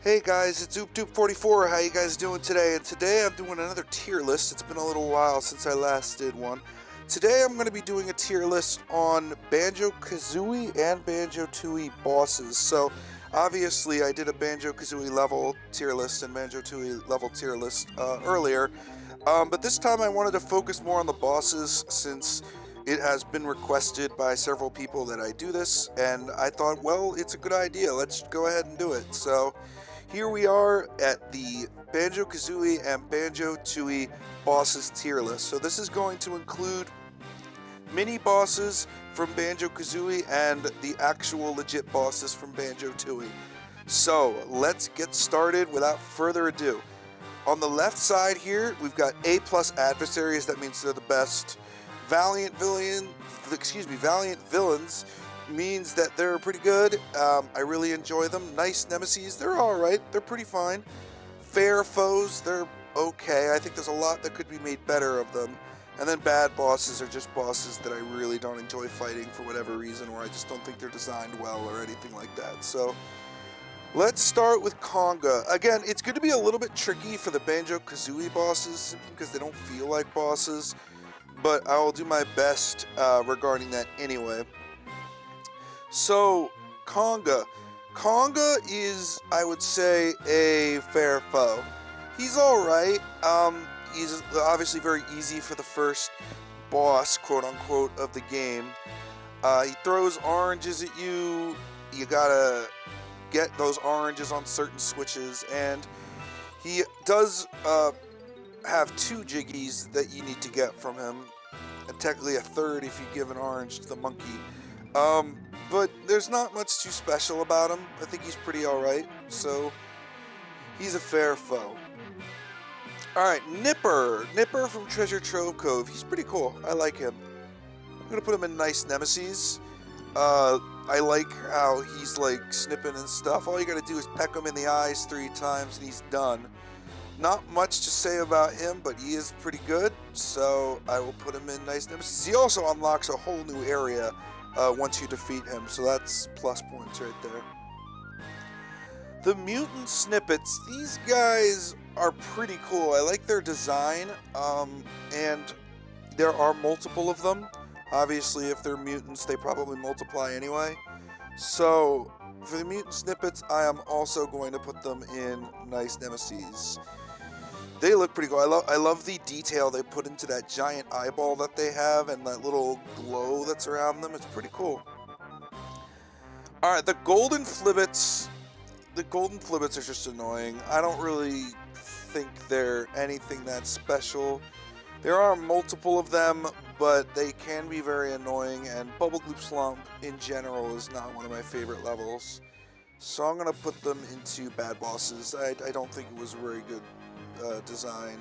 Hey guys, it's OopDoop44. How you guys doing today? And today I'm doing another tier list. It's been a little while since I last did one. Today I'm going to be doing a tier list on Banjo Kazooie and Banjo Tooie bosses. So obviously I did a Banjo Kazooie level tier list and Banjo Tooie level tier list earlier. But this time I wanted to focus more on the bosses since it has been requested by several people that I do this, and I thought, well, it's a good idea. Let's go ahead and do it. So here we are at the Banjo Kazooie and Banjo Tooie bosses tier list. So this is going to include mini bosses from Banjo Kazooie and the actual legit bosses from Banjo Tooie. So let's get started without further ado. On the left side here, we've got A+ adversaries. That means they're the best. Valiant villains means that they're pretty good. I really enjoy them. Nice nemesis, they're alright. They're pretty fine. Fair foes, they're okay. I think there's a lot that could be made better of them. And then bad bosses are just bosses that I really don't enjoy fighting for whatever reason, or I just don't think they're designed well or anything like that. So let's start with Conga. Again, it's going to be a little bit tricky for the Banjo Kazooie bosses simply because they don't feel like bosses, but I will do my best regarding that anyway. So, Conga. Conga is, I would say, a fair foe. He's alright. He's obviously very easy for the first boss, quote-unquote, of the game. He throws oranges at you. You gotta get those oranges on certain switches, and he does have 2 jiggies that you need to get from him, and technically a third if you give an orange to the monkey. But there's not much too special about him. I think he's pretty alright, so he's a fair foe. Alright, Nipper. Nipper from Treasure Trove Cove. He's pretty cool. I like him. I'm gonna put him in nice nemesis. I like how he's like snipping and stuff. All you gotta do is peck him in the eyes 3 times and he's done. Not much to say about him, but he is pretty good, so I will put him in nice nemesis. He also unlocks a whole new area once you defeat him, so that's plus points right there. The mutant snippets, these guys are pretty cool. I like their design, and there are multiple of them. Obviously, if they're mutants, they probably multiply anyway. So, for the mutant snippets, I am also going to put them in nice nemesis. They look pretty cool. I love the detail they put into that giant eyeball that they have and that little glow that's around them. It's pretty cool. Alright, the golden flibbits. The golden flibbits are just annoying. I don't really think they're anything that special. There are multiple of them, but they can be very annoying, and Bubble Gloop Slump in general is not one of my favorite levels. So I'm going to put them into bad bosses. I don't think it was a very good design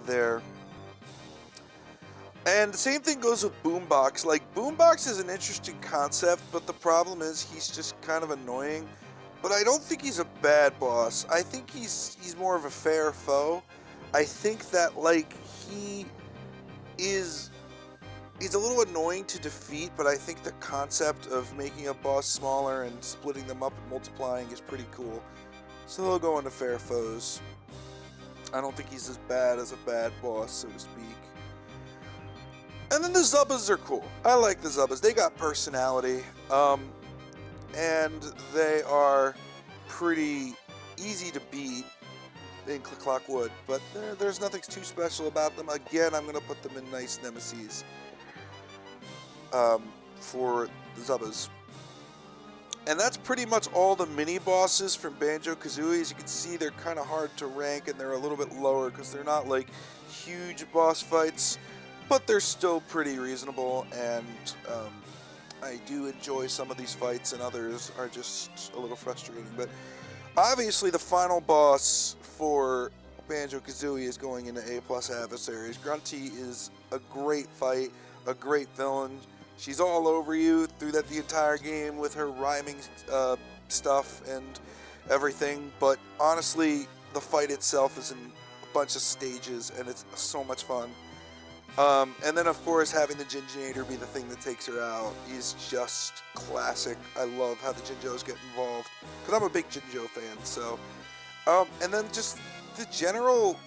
there. And the same thing goes with Boombox. Like, Boombox is an interesting concept, but the problem is he's just kind of annoying. But I don't think he's a bad boss. I think he's more of a fair foe. I think that, like, he's a little annoying to defeat, but I think the concept of making a boss smaller and splitting them up and multiplying is pretty cool. So they'll go into fair foes. I don't think he's as bad as a bad boss, so to speak. And then the Zubbas are cool. I like the Zubbas. They got personality, and they are pretty easy to beat in Click Clock Wood, but there's nothing too special about them. Again, I'm going to put them in nice nemesis for the Zubbas. And that's pretty much all the mini bosses from Banjo Kazooie. As you can see, they're kind of hard to rank, and they're a little bit lower because they're not like huge boss fights, but they're still pretty reasonable, and I do enjoy some of these fights, and others are just a little frustrating. But obviously, the final boss for Banjo Kazooie is going into A+ adversaries. Grunty is a great fight, a great villain. She's all over you through the entire game with her rhyming stuff and everything, but honestly, the fight itself is in a bunch of stages, and it's so much fun. And then, of course, having the Jinjonator be the thing that takes her out is just classic. I love how the Jinjos get involved, because I'm a big Jinjo fan, so. And then just the general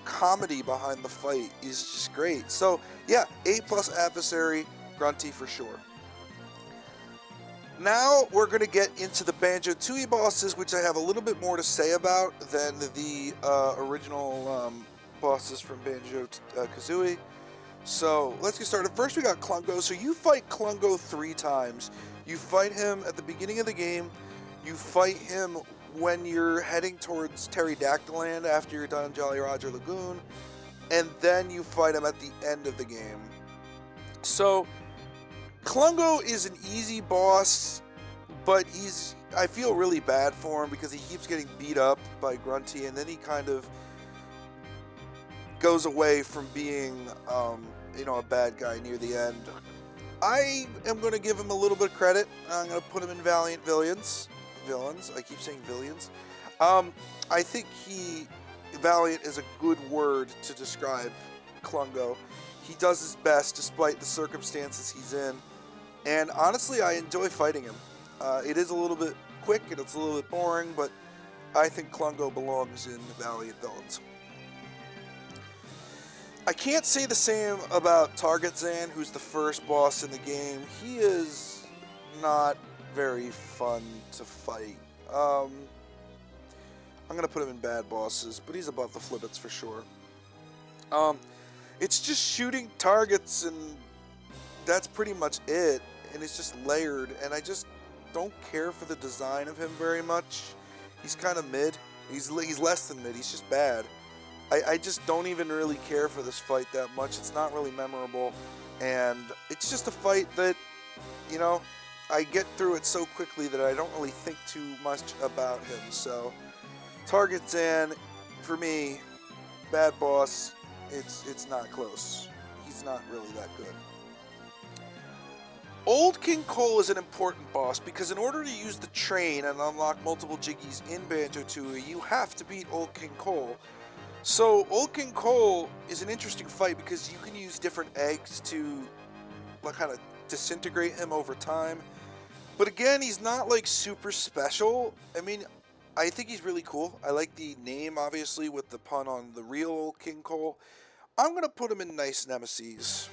comedy behind the fight is just great. So, yeah, A+ adversary, Grunty for sure. Now we're going to get into the Banjo Tooie bosses, which I have a little bit more to say about than the original bosses from Banjo Kazooie. So let's get started. First we got Klungo. So you fight Klungo 3 times. You fight him at the beginning of the game. You fight him when you're heading towards Pterodactyland after you're done Jolly Roger Lagoon. And then you fight him at the end of the game. So Klungo is an easy boss, but I feel really bad for him because he keeps getting beat up by Grunty, and then he kind of goes away from being, a bad guy near the end. I am going to give him a little bit of credit. I'm going to put him in Valiant Villains. I keep saying Villains. I think Valiant is a good word to describe Klungo. He does his best despite the circumstances he's in. And honestly, I enjoy fighting him. It is a little bit quick and it's a little bit boring, but I think Klungo belongs in Valiant Villains. I can't say the same about Targetzan, who's the first boss in the game. He is not very fun to fight. I'm going to put him in bad bosses, but he's above the Flibbits for sure. It's just shooting targets, and that's pretty much it. And it's just layered, and I just don't care for the design of him very much. He's kind of mid. He's less than mid. He's just bad. I just don't even really care for this fight that much. It's not really memorable, and it's just a fight that, I get through it so quickly that I don't really think too much about him. So, Targetzan, for me, bad boss. It's not close. He's not really that good. Old King Cole is an important boss because in order to use the train and unlock multiple Jiggies in Banjo Tooie, you have to beat Old King Cole. So Old King Cole is an interesting fight because you can use different eggs to kind of disintegrate him over time. But again, he's not super special. I mean, I think he's really cool. I like the name, obviously, with the pun on the real Old King Cole. I'm going to put him in Nice Nemesis.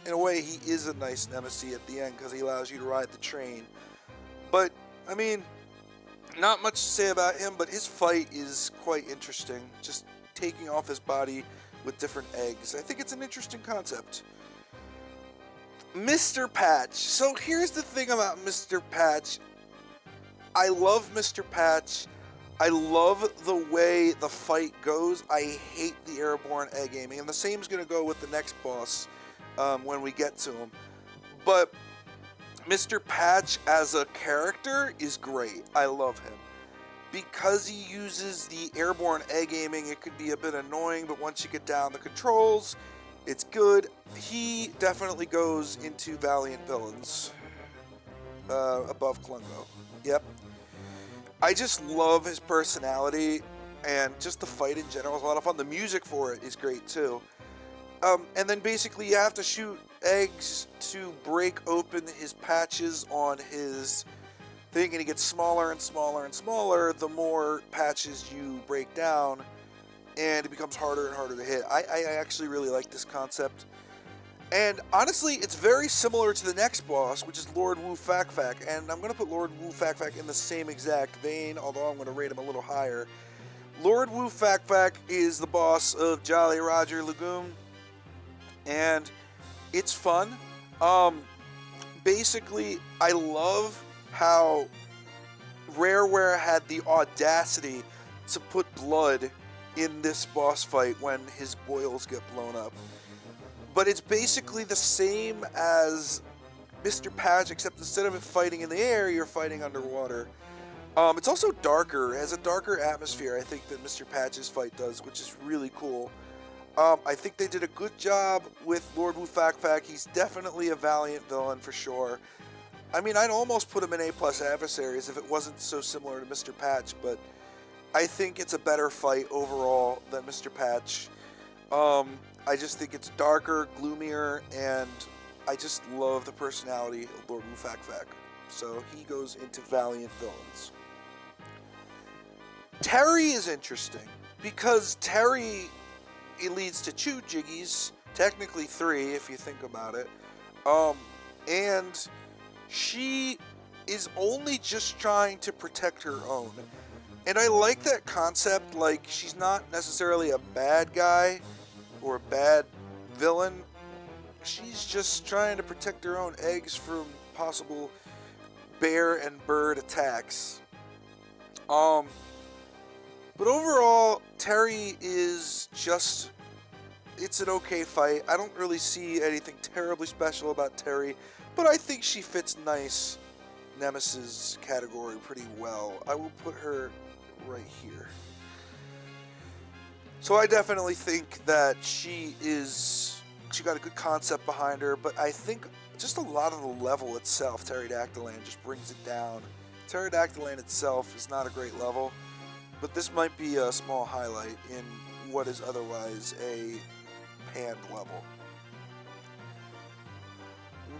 In a way, he is a nice nemesis at the end because he allows you to ride the train. But, I mean, not much to say about him, but his fight is quite interesting. Just taking off his body with different eggs. I think it's an interesting concept. Mr. Patch. So here's the thing about Mr. Patch. I love Mr. Patch. I love the way the fight goes. I hate the airborne egg aiming. And the same is going to go with the next boss. When we get to him. But Mr. Patch as a character is great. I love him. Because he uses the airborne egg aiming, it can be a bit annoying, but once you get down the controls, it's good. He definitely goes into Valiant Villains. Above Klungo. Yep. I just love his personality, and just the fight in general is a lot of fun. The music for it is great too. And then basically you have to shoot eggs to break open his patches on his thing, and he gets smaller and smaller and smaller the more patches you break down, and it becomes harder and harder to hit. I actually really like this concept. And honestly, it's very similar to the next boss, which is Lord Wu Fak Fak, and I'm going to put Lord Wu Fak Fak in the same exact vein, although I'm going to rate him a little higher. Lord Wu Fak Fak is the boss of Jolly Roger Lagoon. And it's fun. Basically, I love how Rareware had the audacity to put blood in this boss fight when his boils get blown up. But it's basically the same as Mr. Patch, except instead of it fighting in the air, you're fighting underwater. It's also darker. It has a darker atmosphere, I think, than Mr. Patch's fight does, which is really cool. I think they did a good job with Lord Wu Fak Fak. He's definitely a Valiant villain for sure. I mean, I'd almost put him in A+ adversaries if it wasn't so similar to Mr. Patch, but I think it's a better fight overall than Mr. Patch. I just think it's darker, gloomier, and I just love the personality of Lord Wu Fak Fak. So he goes into Valiant Villains. Terry is interesting because Terry, it leads to 2 Jiggies, technically 3 if you think about it. And she is only just trying to protect her own. And I like that concept, like she's not necessarily a bad guy or a bad villain. She's just trying to protect her own eggs from possible bear and bird attacks. But overall, Terry is just, it's an okay fight. I don't really see anything terribly special about Terry, but I think she fits nice Nemesis category pretty well. I will put her right here. So I definitely think that she got a good concept behind her, but I think just a lot of the level itself, Pterodactyland, just brings it down. Pterodactyland itself is not a great level, but this might be a small highlight in what is otherwise a panned level.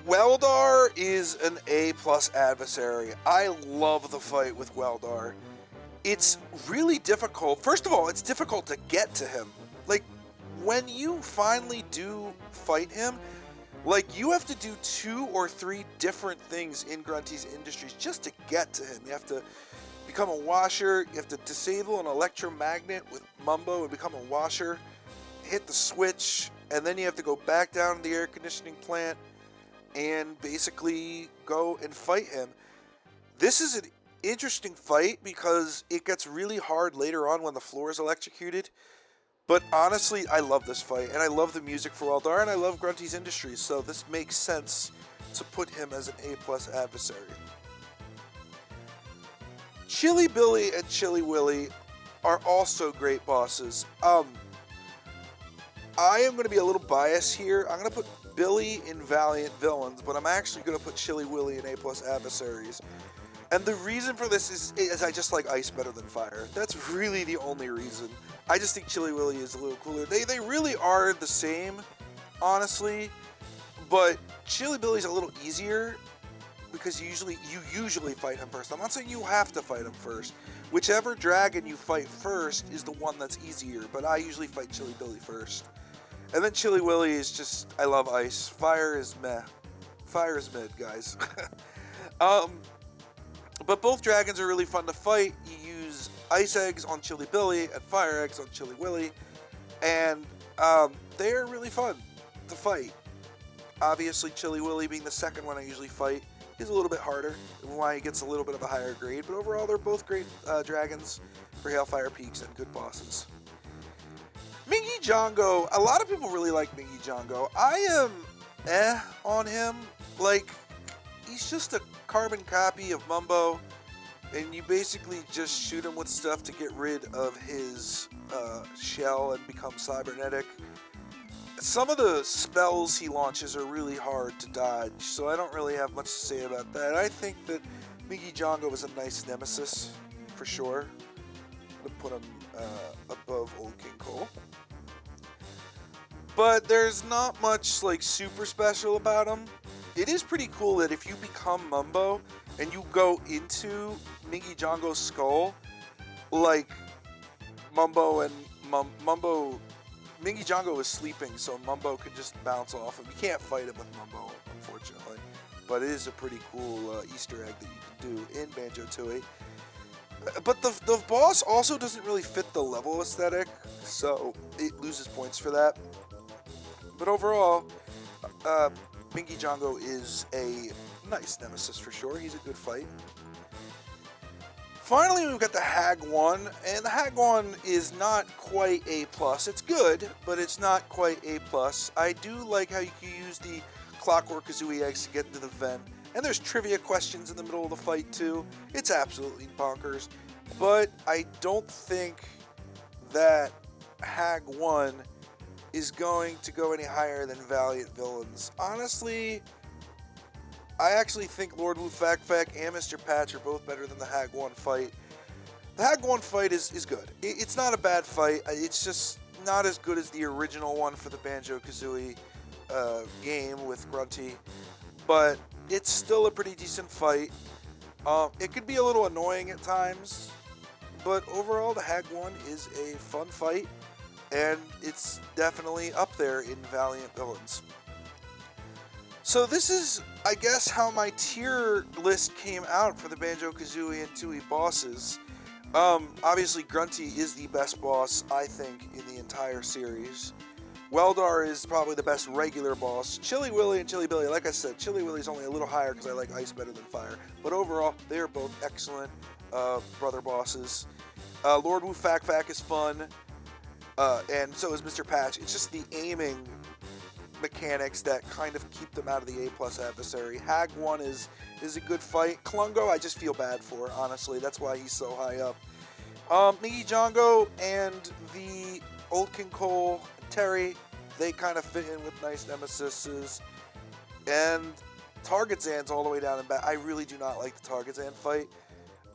Weldar is an A+ adversary. I love the fight with Weldar. It's really difficult. First of all, it's difficult to get to him. Like, when you finally do fight him, like, you have to do 2 or 3 different things in Grunty's Industries just to get to him. You have to become a washer, you have to disable an electromagnet with Mumbo and become a washer, hit the switch, and then you have to go back down to the air conditioning plant and basically go and fight him. This is an interesting fight because it gets really hard later on when the floor is electrocuted. But honestly, I love this fight, and I love the music for Weldar, and I love Grunty's Industries, so this makes sense to put him as an A+ adversary. Chili Billy and Chili Willy are also great bosses. I am going to be a little biased here. I'm going to put Billy in Valiant Villains, but I'm actually going to put Chili Willy in A+ adversaries. And the reason for this is I just like ice better than fire. That's really the only reason. I just think Chili Willy is a little cooler. They really are the same, honestly, but Chili Billy's a little easier because you usually fight him first. I'm not saying you have to fight him first. Whichever dragon you fight first is the one that's easier, but I usually fight Chili Billy first. And then Chili Willy is just, I love ice. Fire is meh. Fire is mid, guys. But both dragons are really fun to fight. You use ice eggs on Chili Billy and fire eggs on Chili Willy, and they're really fun to fight. Obviously, Chili Willy being the second one I usually fight is a little bit harder, why he gets a little bit of a higher grade, but overall they're both great dragons for Hailfire Peaks and good bosses. Mingy Django, a lot of people really like Mingy Django. I am on him. Like, he's just a carbon copy of Mumbo, and you basically just shoot him with stuff to get rid of his shell and become cybernetic. Some of the spells he launches are really hard to dodge, so I don't really have much to say about that. I think that Mingy Django is a nice nemesis, for sure. I'm going to put him above Old King Cole. But there's not much, like, super special about him. It is pretty cool that if you become Mumbo and you go into Mingy Django's skull, like Mingy Django is sleeping, so Mumbo can just bounce off him. You can't fight him with Mumbo, unfortunately, but it is a pretty cool Easter egg that you can do in Banjo Tooie. But the boss also doesn't really fit the level aesthetic, so it loses points for that. But overall, Mingy Django is a nice nemesis for sure. He's a good fight. Finally, we've got the Hag 1, and the Hag 1 is not quite A+. It's good, but it's not quite A+. I do like how you can use the Clockwork Kazooie eggs to get into the vent, and there's trivia questions in the middle of the fight too. It's absolutely bonkers, but I don't think that Hag 1 is going to go any higher than Valiant Villains. Honestly, I actually think Lord Wu Fak Fak and Mr. Patch are both better than the Hag 1 fight. The Hag 1 fight is good. It's not a bad fight. It's just not as good as the original one for the Banjo Kazooie game with Grunty, but it's still a pretty decent fight. It could be a little annoying at times, but overall the Hag one is a fun fight, and it's definitely up there in Valiant Villains. So this is, I guess, how my tier list came out for the Banjo Kazooie and Tooie bosses. Obviously Grunty is the best boss, I think, in the entire series. Weldar is probably the best regular boss. Chili Willy and Chili Billy, like I said, Chili Willy's only a little higher because I like ice better than fire. But overall, they are both excellent brother bosses. Lord Wu Fak Fak is fun, and so is Mr. Patch. It's just the aiming mechanics that kind of keep them out of the A+ adversary. Hag 1 is a good fight. Klungo, I just feel bad for, honestly. That's why he's so high up. Miggy Django and the Old King Cole, Terry, they kind of fit in with nice nemesises. And Target Zan's all the way down and back. I really do not like the Target Zan fight.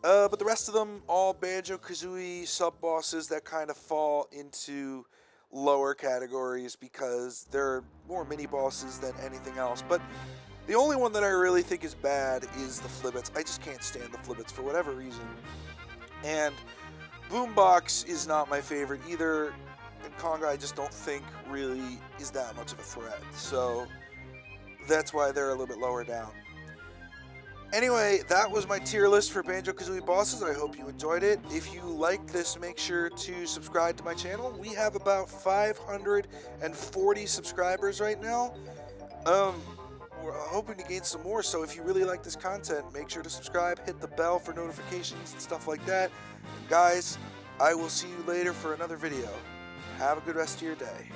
But the rest of them, all Banjo Kazooie sub-bosses that kind of fall into lower categories because they're more mini-bosses than anything else. But the only one that I really think is bad is the Flibbits. I just can't stand the Flibbits for whatever reason. And Boombox is not my favorite either. And Conga I just don't think really is that much of a threat. So that's why they're a little bit lower down. Anyway, that was my tier list for Banjo-Kazooie bosses. I hope you enjoyed it. If you liked this, make sure to subscribe to my channel. We have about 540 subscribers right now. We're hoping to gain some more, so if you really like this content, make sure to subscribe, hit the bell for notifications and stuff like that. Guys, I will see you later for another video. Have a good rest of your day.